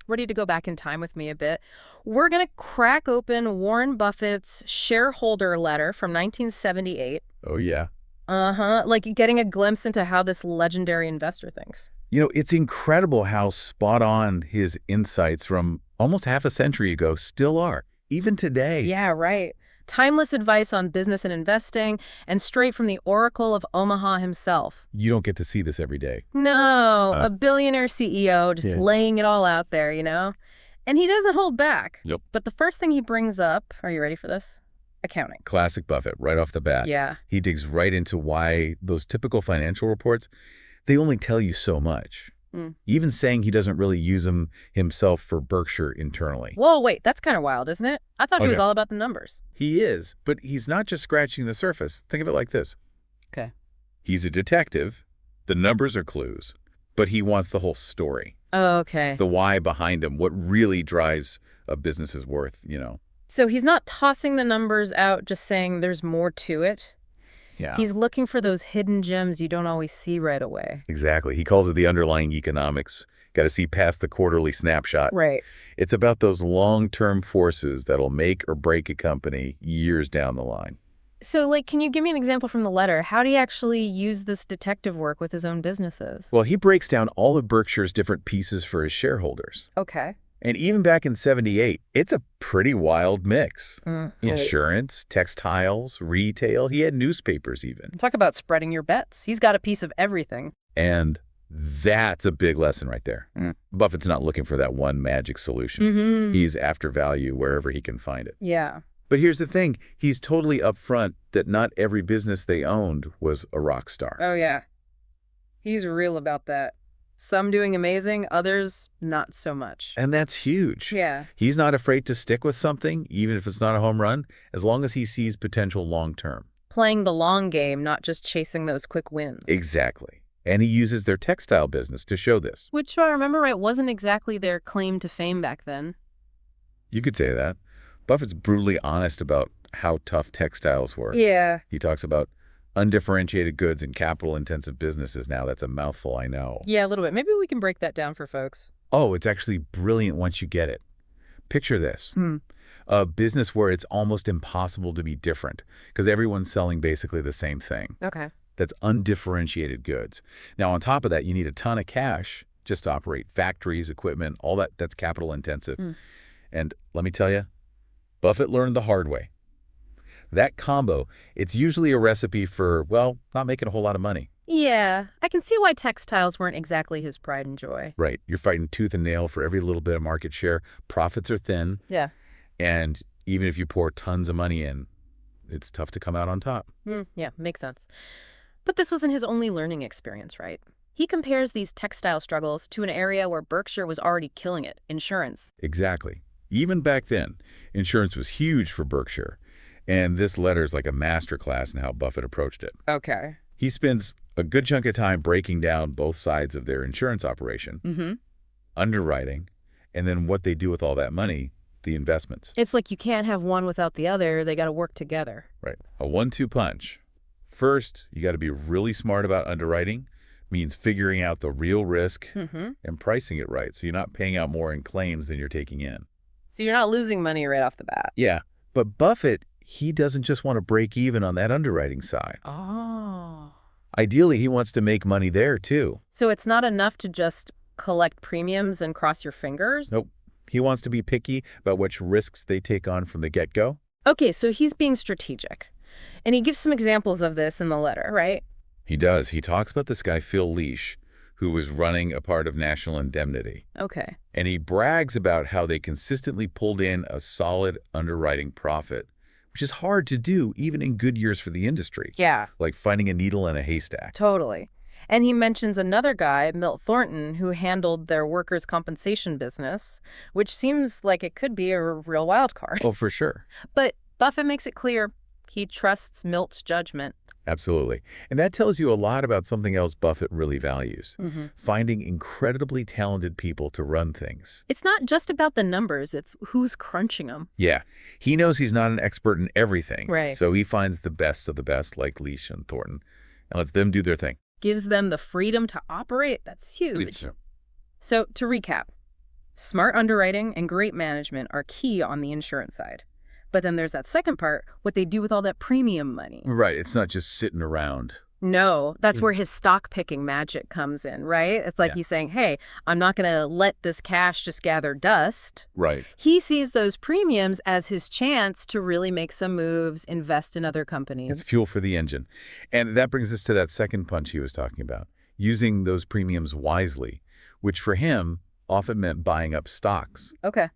ready to go back in time with me a bit, we're going to crack open Warren Buffett's shareholder letter from 1978. Oh, yeah. Like getting a glimpse into how this legendary investor thinks. It's incredible how spot on his insights from almost half a century ago still are, even today. Yeah, right. Timeless advice on business and investing, and straight from the Oracle of Omaha himself. You don't get to see this every day. No, a billionaire CEO just Yeah. laying it all out there, And he doesn't hold back. Yep. But the first thing he brings up, are you ready for this? Accounting. Classic Buffett, right off the bat. Yeah. He digs right into why those typical financial reports, they only tell you so much. Even saying he doesn't really use them himself for Berkshire internally. Whoa, wait, that's kind of wild, isn't it? I thought he was Okay. all about the numbers. He is, but he's not just scratching the surface. Think of it like this. Okay. He's a detective. The numbers are clues, but he wants the whole story. Oh, okay. The why behind him, what really drives a business's worth, So he's not tossing the numbers out, just saying there's more to it. Yeah. He's looking for those hidden gems you don't always see right away. Exactly. He calls it the underlying economics. Got to see past the quarterly snapshot. Right. It's about those long-term forces that'll make or break a company years down the line. So, can you give me an example from the letter? How do you actually use this detective work with his own businesses? Well, he breaks down all of Berkshire's different pieces for his shareholders. Okay. And even back in '78, it's a pretty wild mix. Right. Insurance, textiles, retail. He had newspapers even. Talk about spreading your bets. He's got a piece of everything. And that's a big lesson right there. Buffett's not looking for that one magic solution. He's after value wherever he can find it. Yeah. But here's the thing. He's totally upfront that not every business they owned was a rock star. Oh, yeah. He's real about that. Some doing amazing, others not so much. And that's huge. Yeah. He's not afraid to stick with something, even if it's not a home run, as long as he sees potential long term. Playing the long game, not just chasing those quick wins. Exactly. And he uses their textile business to show this. Which, if I remember right, wasn't exactly their claim to fame back then. You could say that. Buffett's brutally honest about how tough textiles were. Yeah. He talks about undifferentiated goods and capital-intensive businesses now. That's a mouthful, I know. Yeah, a little bit. Maybe we can break that down for folks. Oh, it's actually brilliant once you get it. Picture this. A business where it's almost impossible to be different because everyone's selling basically the same thing. Okay. That's undifferentiated goods. Now, on top of that, you need a ton of cash just to operate factories, equipment, all that's capital intensive. And let me tell you, Buffett learned the hard way. That combo, it's usually a recipe for, well, not making a whole lot of money. Yeah, I can see why textiles weren't exactly his pride and joy. Right. You're fighting tooth and nail for every little bit of market share. Profits are thin. Yeah. And even if you pour tons of money in, it's tough to come out on top. Yeah, makes sense. But this wasn't his only learning experience, right? He compares these textile struggles to an area where Berkshire was already killing it, insurance. Exactly. Even back then, insurance was huge for Berkshire. And this letter is like a masterclass in how Buffett approached it. Okay. He spends a good chunk of time breaking down both sides of their insurance operation, underwriting, and then what they do with all that money, the investments. It's like you can't have one without the other. They got to work together. Right. A 1-2 punch. First, you got to be really smart about underwriting, means figuring out the real risk and pricing it right so you're not paying out more in claims than you're taking in. So you're not losing money right off the bat. Yeah, but Buffett, he doesn't just want to break even on that underwriting side. Oh. Ideally, he wants to make money there, too. So it's not enough to just collect premiums and cross your fingers? Nope. He wants to be picky about which risks they take on from the get-go. Okay, so he's being strategic. And he gives some examples of this in the letter, right? He does. He talks about this guy, Phil Leach, who was running a part of National Indemnity. Okay. And he brags about how they consistently pulled in a solid underwriting profit, which is hard to do even in good years for the industry. Yeah. Like finding a needle in a haystack. Totally. And he mentions another guy, Milt Thornton, who handled their workers' compensation business, which seems like it could be a real wild card. Oh, for sure. But Buffett makes it clear he trusts Milt's judgment. Absolutely. And that tells you a lot about something else Buffett really values. Finding incredibly talented people to run things. It's not just about the numbers, it's who's crunching them. Yeah. He knows he's not an expert in everything. Right. So he finds the best of the best, like Leach and Thornton, and lets them do their thing. Gives them the freedom to operate. That's huge. So to recap, Smart underwriting and great management are key on the insurance side. But then there's that second part, what they do with all that premium money. Right. It's not just sitting around. No, that's Yeah. where his stock picking magic comes in, right? It's like Yeah. he's saying, hey, I'm not going to let this cash just gather dust. Right. He sees those premiums as his chance to really make some moves, invest in other companies. It's fuel for the engine. And that brings us to that second punch he was talking about, using those premiums wisely, which for him often meant buying up stocks. Okay.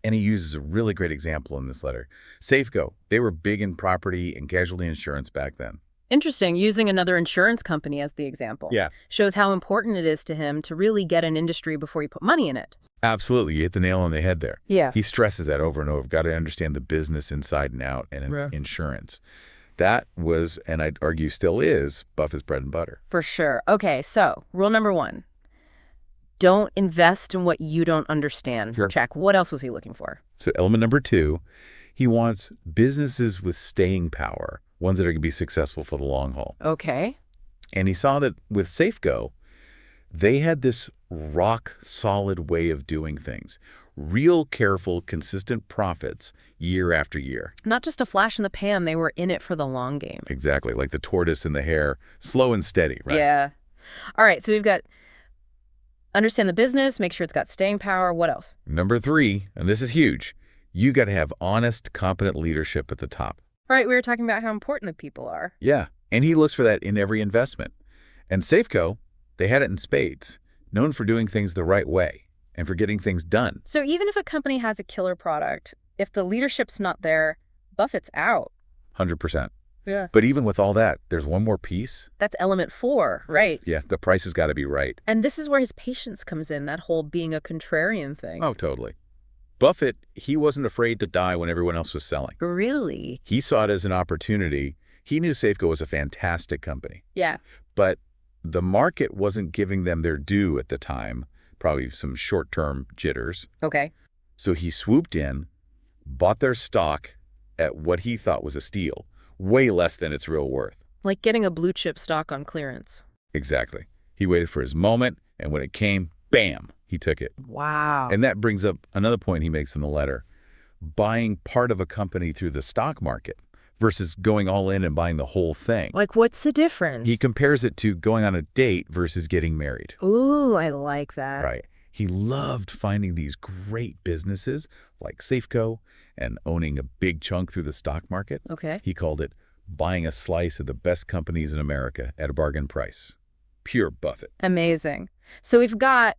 And he uses a really great example in this letter. Safeco, they were big in property and casualty insurance back then. Interesting, using another insurance company as the example. Yeah. Shows how important it is to him to really get an industry before you put money in it. Absolutely. You hit the nail on the head there. Yeah. He stresses that over and over. Got to understand the business inside and out and Right. insurance. That was, and I'd argue still is, Buffett's bread and butter. For sure. Okay, so rule number 1. Don't invest in what you don't understand. Sure. Check. What else was he looking for? So element number 2, he wants businesses with staying power, ones that are going to be successful for the long haul. Okay. And he saw that with Safeco, they had this rock-solid way of doing things. Real careful, consistent profits year after year. Not just a flash in the pan, they were in it for the long game. Exactly, like the tortoise and the hare, slow and steady, right? Yeah. All right, so we've got understand the business, make sure it's got staying power. What else? Number 3, and this is huge, you got to have honest, competent leadership at the top. All right, we were talking about how important the people are. Yeah, and he looks for that in every investment. And Safeco, they had it in spades, known for doing things the right way and for getting things done. So even if a company has a killer product, if the leadership's not there, Buffett's out. 100%. Yeah. But even with all that, there's one more piece. That's element 4, right? Yeah, the price has got to be right. And this is where his patience comes in, that whole being a contrarian thing. Oh, totally. Buffett, he wasn't afraid to die when everyone else was selling. Really? He saw it as an opportunity. He knew Safeco was a fantastic company. Yeah. But the market wasn't giving them their due at the time, probably some short-term jitters. Okay. So he swooped in, bought their stock at what he thought was a steal, way less than its real worth. Like getting a blue chip stock on clearance. Exactly. He waited for his moment, and when it came, bam, he took it. Wow. And that brings up another point he makes in the letter. Buying part of a company through the stock market versus going all in and buying the whole thing. Like, what's the difference? He compares it to going on a date versus getting married. Ooh, I like that. Right. He loved finding these great businesses like Safeco and owning a big chunk through the stock market. Okay. He called it buying a slice of the best companies in America at a bargain price. Pure Buffett. Amazing. So we've got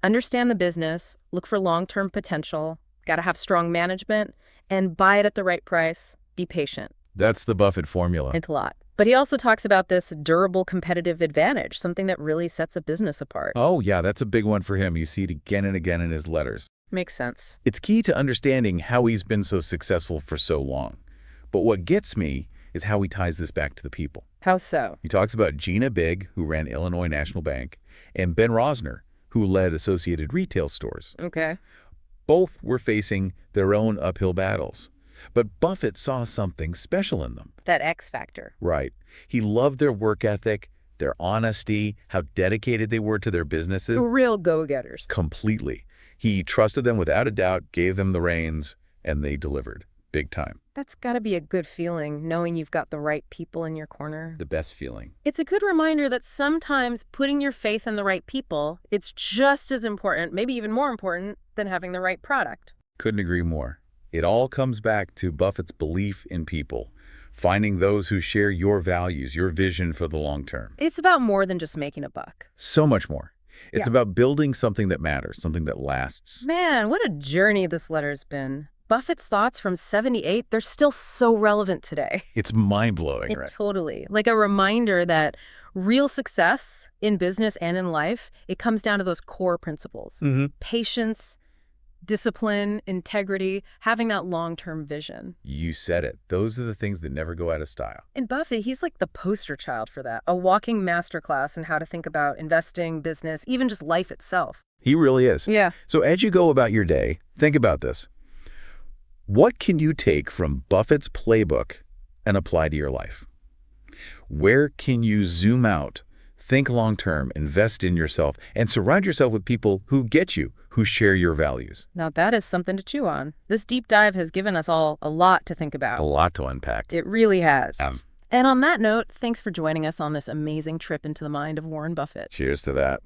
understand the business, look for long-term potential, got to have strong management, and buy it at the right price. Be patient. That's the Buffett formula. It's a lot. But he also talks about this durable competitive advantage, something that really sets a business apart. Oh, yeah, that's a big one for him. You see it again and again in his letters. Makes sense. It's key to understanding how he's been so successful for so long. But what gets me is how he ties this back to the people. How so? He talks about Gina Big, who ran Illinois National Bank, and Ben Rosner, who led Associated Retail Stores. Okay. Both were facing their own uphill battles. But Buffett saw something special in them. That X factor. Right. He loved their work ethic, their honesty, how dedicated they were to their businesses. Real go-getters. Completely. He trusted them without a doubt, gave them the reins, and they delivered. Big time. That's got to be a good feeling, knowing you've got the right people in your corner. The best feeling. It's a good reminder that sometimes putting your faith in the right people, it's just as important, maybe even more important, than having the right product. Couldn't agree more. It all comes back to Buffett's belief in people, finding those who share your values, your vision for the long term. It's about more than just making a buck. So much more. It's Yeah. about building something that matters, something that lasts. Man, what a journey this letter's been. Buffett's thoughts from 78, they're still so relevant today. It's mind-blowing, right? Totally. Like a reminder that real success in business and in life, it comes down to those core principles. Patience, discipline, integrity, having that long-term vision. You said it. Those are the things that never go out of style. And Buffett, he's like the poster child for that, a walking masterclass in how to think about investing, business, even just life itself. He really is. Yeah. So as you go about your day, think about this. What can you take from Buffett's playbook and apply to your life? Where can you zoom out, think long-term, invest in yourself, and surround yourself with people who get you, who share your values. Now that is something to chew on. This deep dive has given us all a lot to think about. A lot to unpack. It really has. And on that note, thanks for joining us on this amazing trip into the mind of Warren Buffett. Cheers to that.